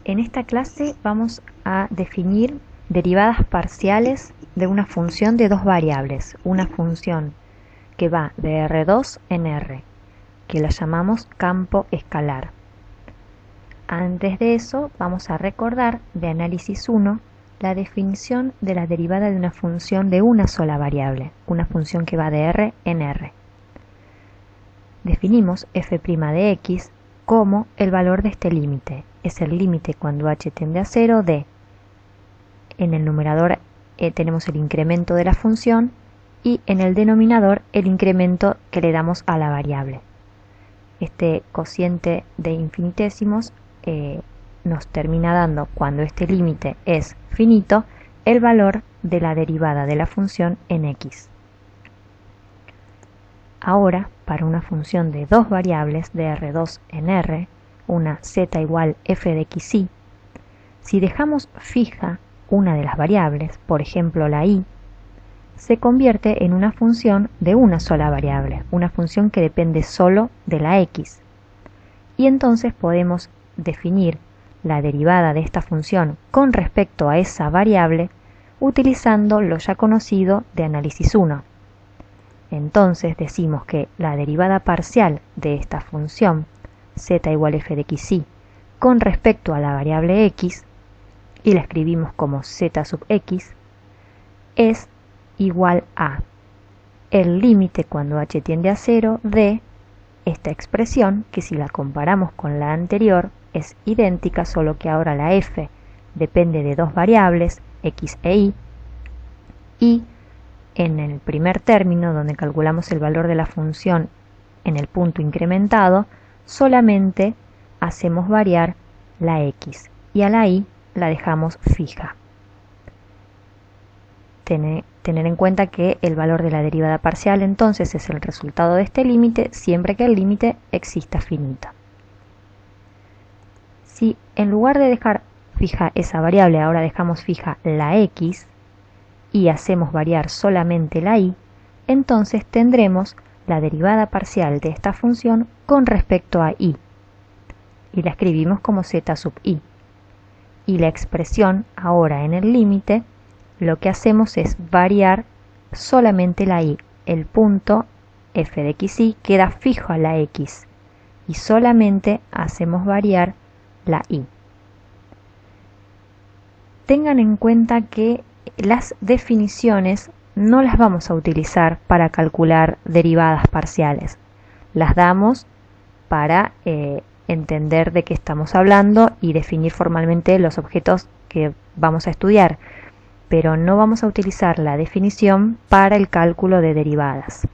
En esta clase vamos a definir derivadas parciales de una función de dos variables, una función que va de R2 en R, que la llamamos campo escalar. Antes de eso vamos a recordar de análisis 1 la definición de la derivada de una función de una sola variable, una función que va de R en R. Definimos f' de x como el valor de este límite. Es el límite cuando h tiende a 0 de, en el numerador tenemos el incremento de la función y en el denominador el incremento que le damos a la variable. Este cociente de infinitésimos nos termina dando, cuando este límite es finito, el valor de la derivada de la función en x. Ahora, para una función de dos variables de R2 en R, una z igual f de xy, si dejamos fija una de las variables, por ejemplo la y, se convierte en una función de una sola variable, una función que depende solo de la x. Y entonces podemos definir la derivada de esta función con respecto a esa variable utilizando lo ya conocido de análisis 1. Entonces decimos que la derivada parcial de esta función z igual f de xy con respecto a la variable x, y la escribimos como z sub x, es igual a el límite cuando h tiende a 0 de esta expresión, que si la comparamos con la anterior es idéntica, solo que ahora la f depende de dos variables, x e y en el primer término, donde calculamos el valor de la función en el punto incrementado, solamente hacemos variar la x y a la y la dejamos fija. Tener en cuenta que el valor de la derivada parcial entonces es el resultado de este límite siempre que el límite exista finito. Si en lugar de dejar fija esa variable ahora dejamos fija la x y hacemos variar solamente la y, entonces tendremos la derivada parcial de esta función con respecto a y, y la escribimos como z sub i. Y la expresión ahora en el límite, lo que hacemos es variar solamente la y. El punto f de xy queda fijo a la x y solamente hacemos variar la y. Tengan en cuenta que las definiciones no las vamos a utilizar para calcular derivadas parciales. Las damos para entender de qué estamos hablando y definir formalmente los objetos que vamos a estudiar, pero no vamos a utilizar la definición para el cálculo de derivadas.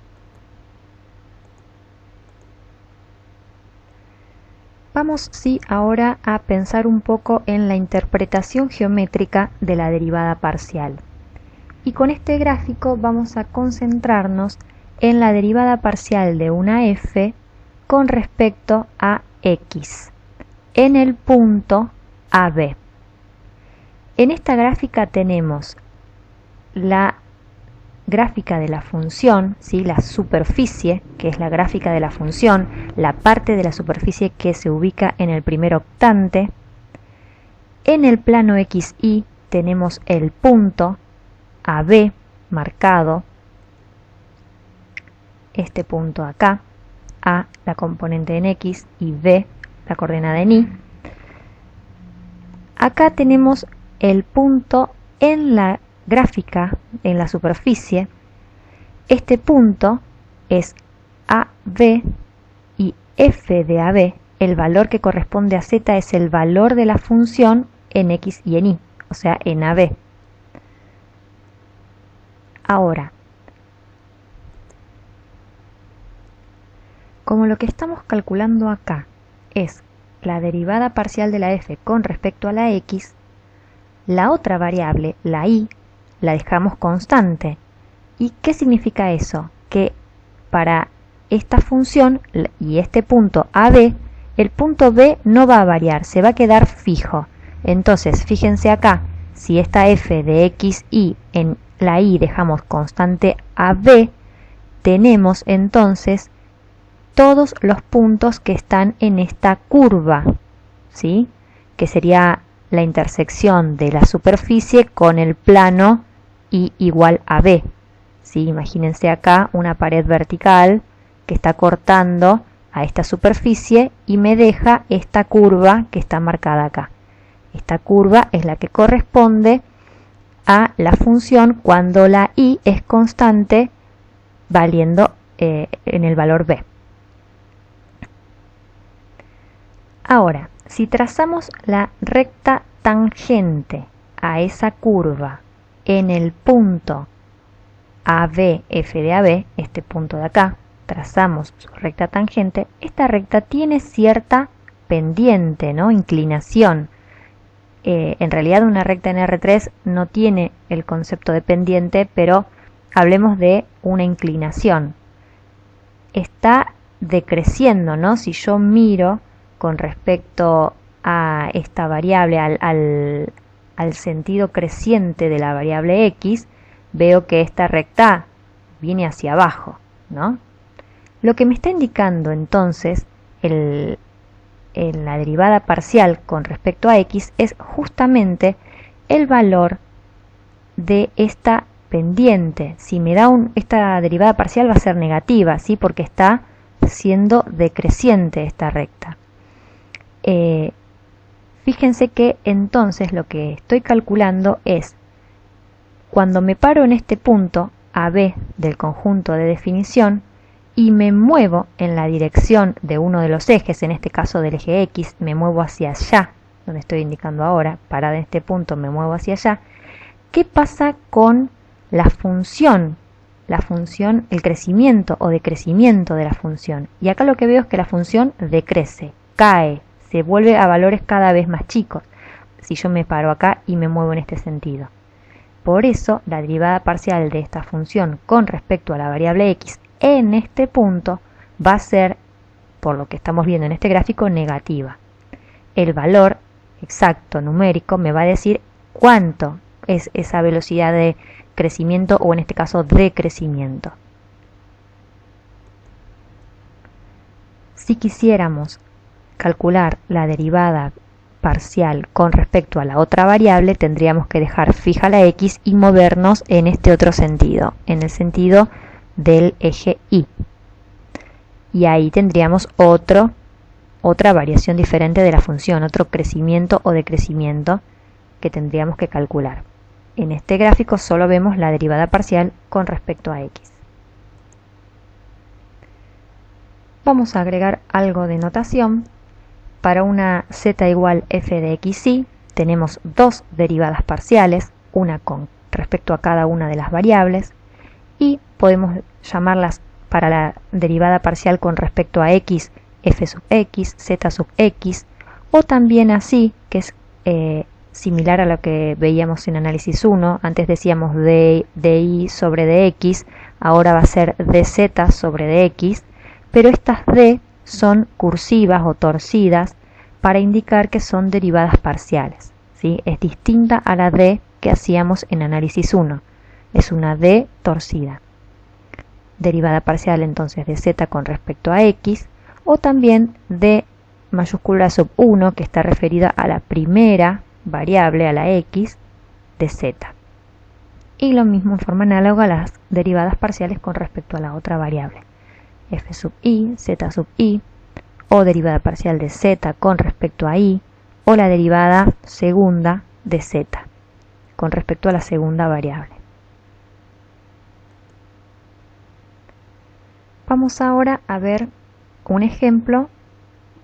Vamos ahora a pensar un poco en la interpretación geométrica de la derivada parcial. Y con este gráfico vamos a concentrarnos en la derivada parcial de una f con respecto a x en el punto AB. En esta gráfica tenemos la gráfica de la función, ¿sí? La superficie, que es la gráfica de la función, la parte de la superficie que se ubica en el primer octante. En el plano XY tenemos el punto AB marcado, este punto acá, A la componente en X y B la coordenada en Y. Acá tenemos el punto en la gráfica, en la superficie. Este punto es AB y f de AB, el valor que corresponde a z es el valor de la función en X y en Y, o sea en AB. Ahora, como lo que estamos calculando acá es la derivada parcial de la f con respecto a la x, la otra variable, la y, la dejamos constante. ¿Y qué significa eso? Que para esta función y este punto AB, el punto B no va a variar, se va a quedar fijo. Entonces, fíjense acá, si esta f de x y en la y dejamos constante AB, tenemos entonces todos los puntos que están en esta curva, ¿sí? que sería la intersección de la superficie con el plano y igual a b. ¿Sí? Imagínense acá una pared vertical que está cortando a esta superficie y me deja esta curva que está marcada acá. Esta curva es la que corresponde a la función cuando la y es constante valiendo en el valor b. Ahora, si trazamos la recta tangente a esa curva en el punto AB, f de AB, este punto de acá, trazamos su recta tangente, esta recta tiene cierta pendiente, ¿no? Inclinación. En realidad una recta en R3 no tiene el concepto de pendiente, pero hablemos de una inclinación. Está decreciendo, ¿no? Si yo miro con respecto a esta variable, al sentido creciente de la variable x, veo que esta recta viene hacia abajo, ¿no? Lo que me está indicando entonces la derivada parcial con respecto a x es justamente el valor de esta pendiente. Si me da esta derivada parcial va a ser negativa, ¿sí? Porque está siendo decreciente esta recta. Fíjense que entonces lo que estoy calculando es cuando me paro en este punto AB del conjunto de definición y me muevo en la dirección de uno de los ejes, en este caso del eje X, me muevo hacia allá, donde estoy indicando ahora, parada en este punto me muevo hacia allá. ¿Qué pasa con la función? La función, el crecimiento o decrecimiento de la función. Y acá lo que veo es que la función decrece, cae, se vuelve a valores cada vez más chicos, si yo me paro acá y me muevo en este sentido. Por eso, la derivada parcial de esta función con respecto a la variable x en este punto va a ser, por lo que estamos viendo en este gráfico, negativa. El valor exacto numérico me va a decir cuánto es esa velocidad de crecimiento o en este caso decrecimiento. Si quisiéramos calcular la derivada parcial con respecto a la otra variable, tendríamos que dejar fija la x y movernos en este otro sentido, en el sentido del eje y. Y ahí tendríamos otra variación diferente de la función, otro crecimiento o decrecimiento que tendríamos que calcular. En este gráfico solo vemos la derivada parcial con respecto a x. Vamos a agregar algo de notación. Para una z igual f de xy tenemos dos derivadas parciales, una con respecto a cada una de las variables, y podemos llamarlas para la derivada parcial con respecto a x, f sub x, z sub x, o también así, que es similar a lo que veíamos en análisis 1, antes decíamos dy sobre dx, ahora va a ser dz sobre dx, pero estas d son cursivas o torcidas para indicar que son derivadas parciales, ¿sí? Es distinta a la d que hacíamos en análisis 1, es una d torcida. Derivada parcial entonces de z con respecto a x, o también d mayúscula sub 1 que está referida a la primera variable, a la x, de z. Y lo mismo en forma análoga a las derivadas parciales con respecto a la otra variable, f sub i, z sub i, o derivada parcial de z con respecto a i, o la derivada segunda de z con respecto a la segunda variable. Vamos ahora a ver un ejemplo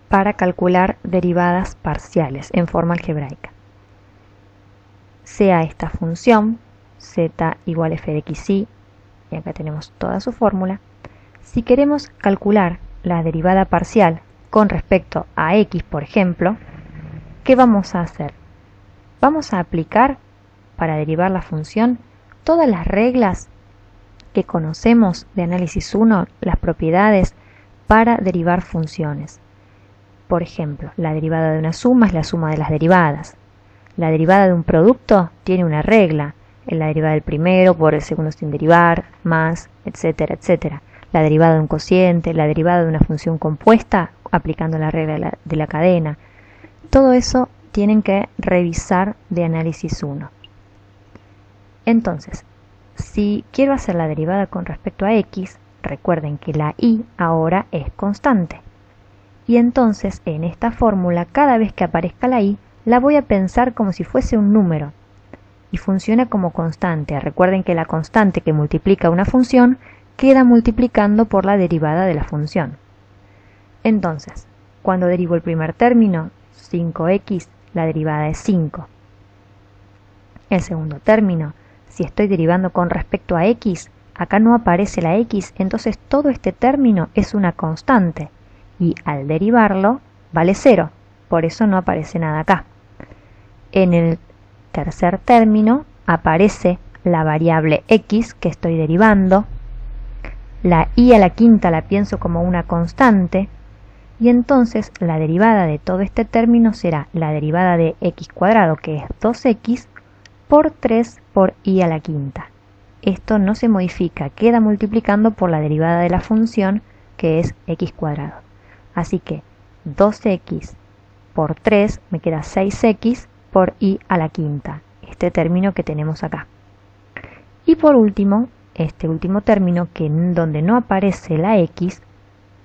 para calcular derivadas parciales en forma algebraica. Sea esta función z igual f de xy, y acá tenemos toda su fórmula. Si queremos calcular la derivada parcial con respecto a x, por ejemplo, ¿qué vamos a hacer? Vamos a aplicar para derivar la función todas las reglas que conocemos de análisis 1, las propiedades para derivar funciones. Por ejemplo, la derivada de una suma es la suma de las derivadas. La derivada de un producto tiene una regla, en la derivada del primero por el segundo sin derivar, más, etcétera, etcétera. La derivada de un cociente, la derivada de una función compuesta, aplicando la regla de la cadena. Todo eso tienen que revisar de análisis 1. Entonces, si quiero hacer la derivada con respecto a x, recuerden que la y ahora es constante. Y entonces, en esta fórmula, cada vez que aparezca la y, la voy a pensar como si fuese un número. Y funciona como constante. Recuerden que la constante que multiplica una función queda multiplicando por la derivada de la función. Entonces, cuando derivo el primer término, 5x, la derivada es 5. El segundo término, si estoy derivando con respecto a x, acá no aparece la x, entonces todo este término es una constante. Y al derivarlo, vale 0. Por eso no aparece nada acá. En el tercer término aparece la variable x que estoy derivando. La y a la quinta la pienso como una constante. Y entonces la derivada de todo este término será la derivada de x cuadrado, que es 2x, por 3 por y a la quinta. Esto no se modifica, queda multiplicando por la derivada de la función, que es x cuadrado. Así que 2x por 3 me queda 6x por y a la quinta, este término que tenemos acá. Y por último, este último término, que donde no aparece la x,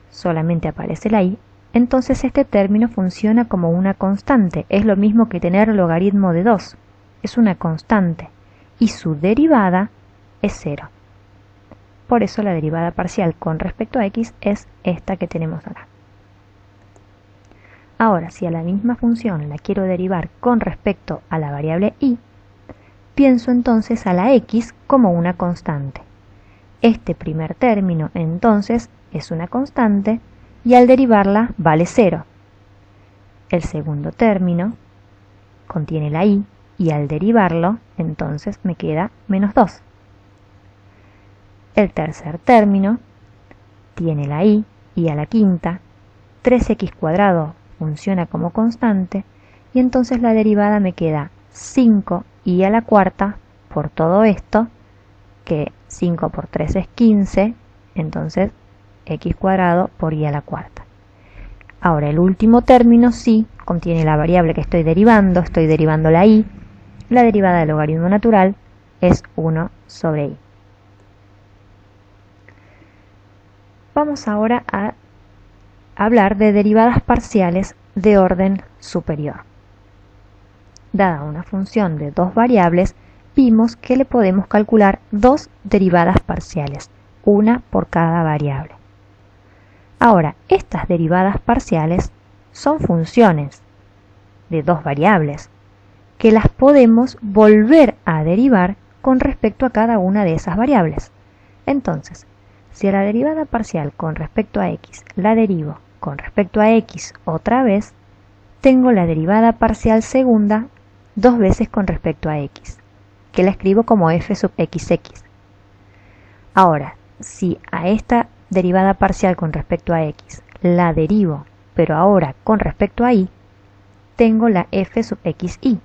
solamente aparece la y, entonces este término funciona como una constante. Es lo mismo que tener logaritmo de 2. Es una constante. Y su derivada es 0. Por eso la derivada parcial con respecto a x es esta que tenemos acá. Ahora, si a la misma función la quiero derivar con respecto a la variable y, pienso entonces a la x como una constante. Este primer término, entonces, es una constante y al derivarla vale 0. El segundo término contiene la y al derivarlo, entonces me queda menos 2. El tercer término tiene la y a la quinta, 3x cuadrado funciona como constante y entonces la derivada me queda 5y a la cuarta por todo esto, que 5 por 3 es 15, entonces x cuadrado por y a la cuarta. Ahora el último término sí contiene la variable que estoy derivando la y, la derivada del logaritmo natural es 1 sobre y. Vamos ahora a hablar de derivadas parciales de orden superior. Dada una función de dos variables, vimos que le podemos calcular dos derivadas parciales, una por cada variable. Ahora, estas derivadas parciales son funciones de dos variables, que las podemos volver a derivar con respecto a cada una de esas variables. Entonces, si a la derivada parcial con respecto a x la derivo con respecto a x otra vez, tengo la derivada parcial segunda dos veces con respecto a x, que la escribo como f sub xx. Ahora, si a esta derivada parcial con respecto a x la derivo, pero ahora con respecto a y, tengo la f sub xy.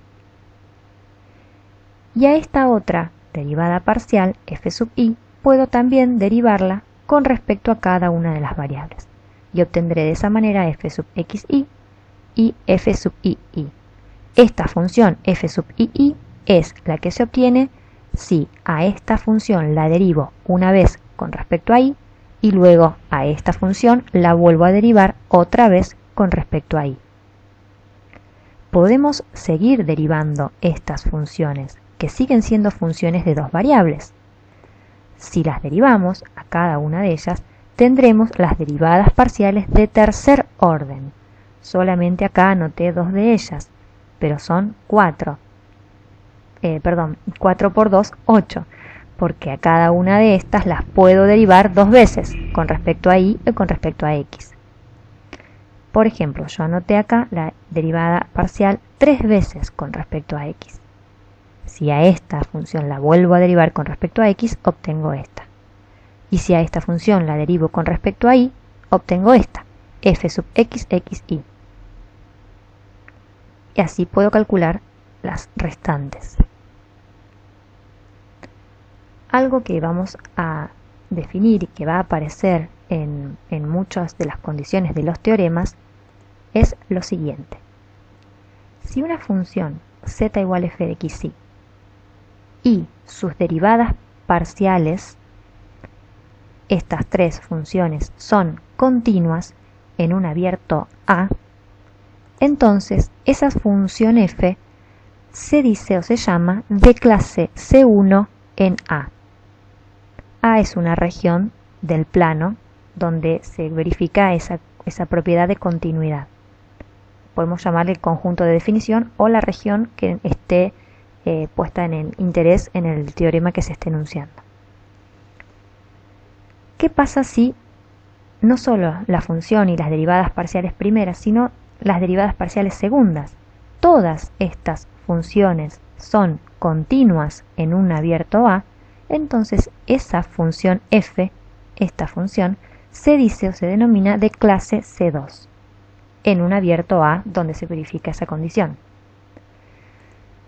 Y a esta otra derivada parcial, f sub y, puedo también derivarla con respecto a cada una de las variables. Y obtendré de esa manera f sub xy y f sub ii. Esta función f sub ii es la que se obtiene si a esta función la derivo una vez con respecto a y luego a esta función la vuelvo a derivar otra vez con respecto a y. Podemos seguir derivando estas funciones, que siguen siendo funciones de dos variables. Si las derivamos a cada una de ellas, tendremos las derivadas parciales de tercer orden. Solamente acá anoté dos de ellas, pero son 4. 4 por 2, 8, porque a cada una de estas las puedo derivar dos veces, con respecto a y con respecto a x. Por ejemplo, yo anoté acá la derivada parcial 3 veces con respecto a x. Si a esta función la vuelvo a derivar con respecto a x, obtengo esta. Y si a esta función la derivo con respecto a y, obtengo esta, f sub xxy. Y así puedo calcular las restantes. Algo que vamos a definir y que va a aparecer en muchas de las condiciones de los teoremas es lo siguiente. Si una función z igual f de x y sus derivadas parciales, estas tres funciones son continuas en un abierto A, entonces esa función f se dice o se llama de clase C1 en A. A es una región del plano donde se verifica esa propiedad de continuidad. Podemos llamarle el conjunto de definición o la región que esté puesta en el interés en el teorema que se esté enunciando. ¿Qué pasa si no solo la función y las derivadas parciales primeras, sino las derivadas parciales segundas, todas estas funciones son continuas en un abierto A? Entonces esa función f, esta función, se dice o se denomina de clase C2 en un abierto A donde se verifica esa condición.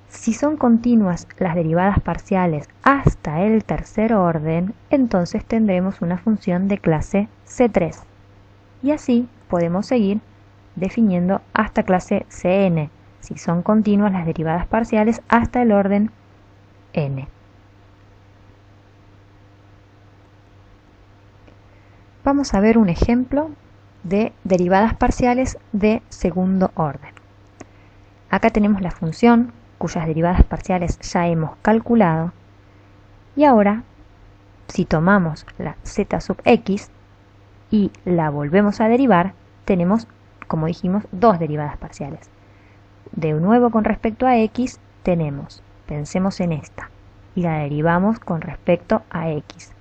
Si son continuas las derivadas parciales hasta el tercer orden, entonces tendremos una función de clase C3. Y así podemos seguir definiendo hasta clase Cn, si son continuas las derivadas parciales hasta el orden n. Vamos a ver un ejemplo de derivadas parciales de segundo orden. Acá tenemos la función cuyas derivadas parciales ya hemos calculado y ahora si tomamos la z sub x y la volvemos a derivar, tenemos, como dijimos, dos derivadas parciales. De nuevo con respecto a x tenemos, pensemos en esta, y la derivamos con respecto a x.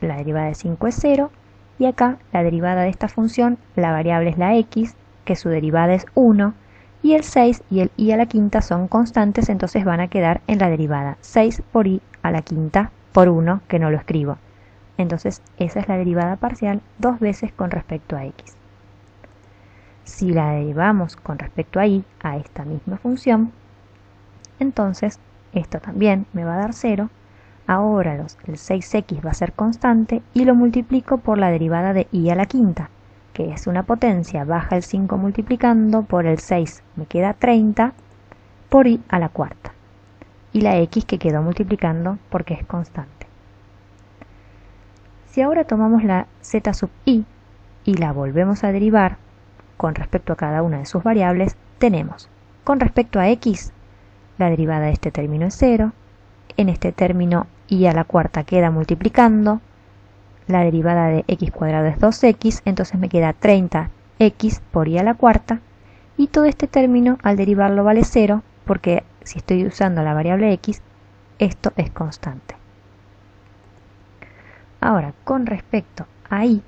La derivada de 5 es 0, y acá la derivada de esta función, la variable es la x, que su derivada es 1, y el 6 y el y a la quinta son constantes, entonces van a quedar en la derivada 6 por y a la quinta por 1, que no lo escribo. Entonces esa es la derivada parcial dos veces con respecto a x. Si la derivamos con respecto a y, a esta misma función, entonces esto también me va a dar 0. Ahora el 6x va a ser constante y lo multiplico por la derivada de y a la quinta, que es una potencia, baja el 5 multiplicando por el 6, me queda 30 por y a la cuarta. Y la x que quedó multiplicando porque es constante. Si ahora tomamos la z sub i y la volvemos a derivar con respecto a cada una de sus variables, tenemos, con respecto a x, la derivada de este término es 0, en este término y a la cuarta queda multiplicando, la derivada de x cuadrado es 2x, entonces me queda 30x por y a la cuarta, y todo este término al derivarlo vale 0, porque si estoy usando la variable x, esto es constante. Ahora, con respecto a y,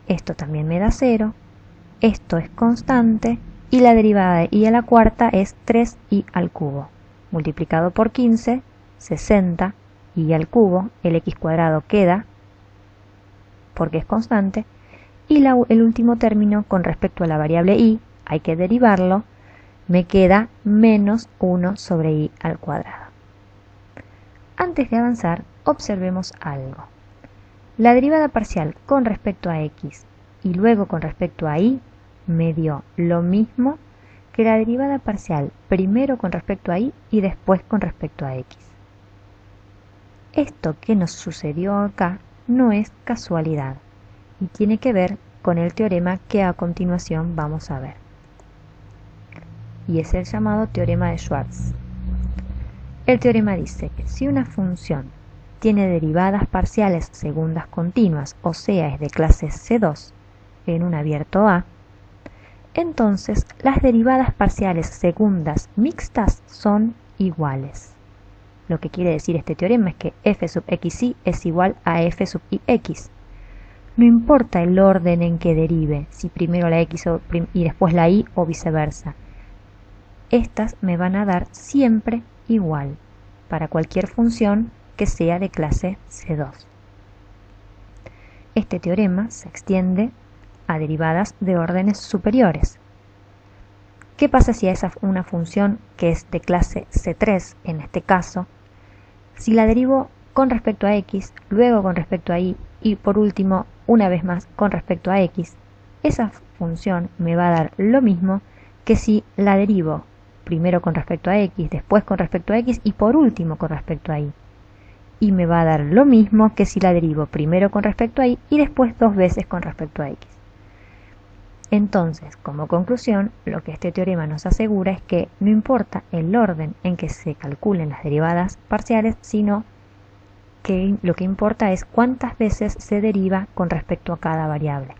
esto también me da 0, esto es constante, y la derivada de y a la cuarta es 3y al cubo, multiplicado por 15, 60, y al cubo, el x cuadrado queda, porque es constante, y el último término con respecto a la variable y, hay que derivarlo, me queda menos 1 sobre y al cuadrado. Antes de avanzar, observemos algo. La derivada parcial con respecto a x y luego con respecto a y me dio lo mismo que la derivada parcial primero con respecto a y y después con respecto a x. Esto que nos sucedió acá no es casualidad y tiene que ver con el teorema que a continuación vamos a ver. Y es el llamado teorema de Schwarz. El teorema dice que si una función tiene derivadas parciales segundas continuas, o sea, es de clase C2 en un abierto A, entonces las derivadas parciales segundas mixtas son iguales. Lo que quiere decir este teorema es que f sub xy es igual a f sub ix. No importa el orden en que derive, si primero la x y después la y o viceversa. Estas me van a dar siempre igual, para cualquier función que sea de clase C2. Este teorema se extiende a derivadas de órdenes superiores. ¿Qué pasa si es una función que es de clase C3, en este caso? Si la derivo con respecto a x, luego con respecto a y y por último una vez más con respecto a x, esa función me va a dar lo mismo que si la derivo primero con respecto a x, después con respecto a x y por último con respecto a y. Y me va a dar lo mismo que si la derivo primero con respecto a y y después dos veces con respecto a x. Entonces, como conclusión, lo que este teorema nos asegura es que no importa el orden en que se calculen las derivadas parciales, sino que lo que importa es cuántas veces se deriva con respecto a cada variable.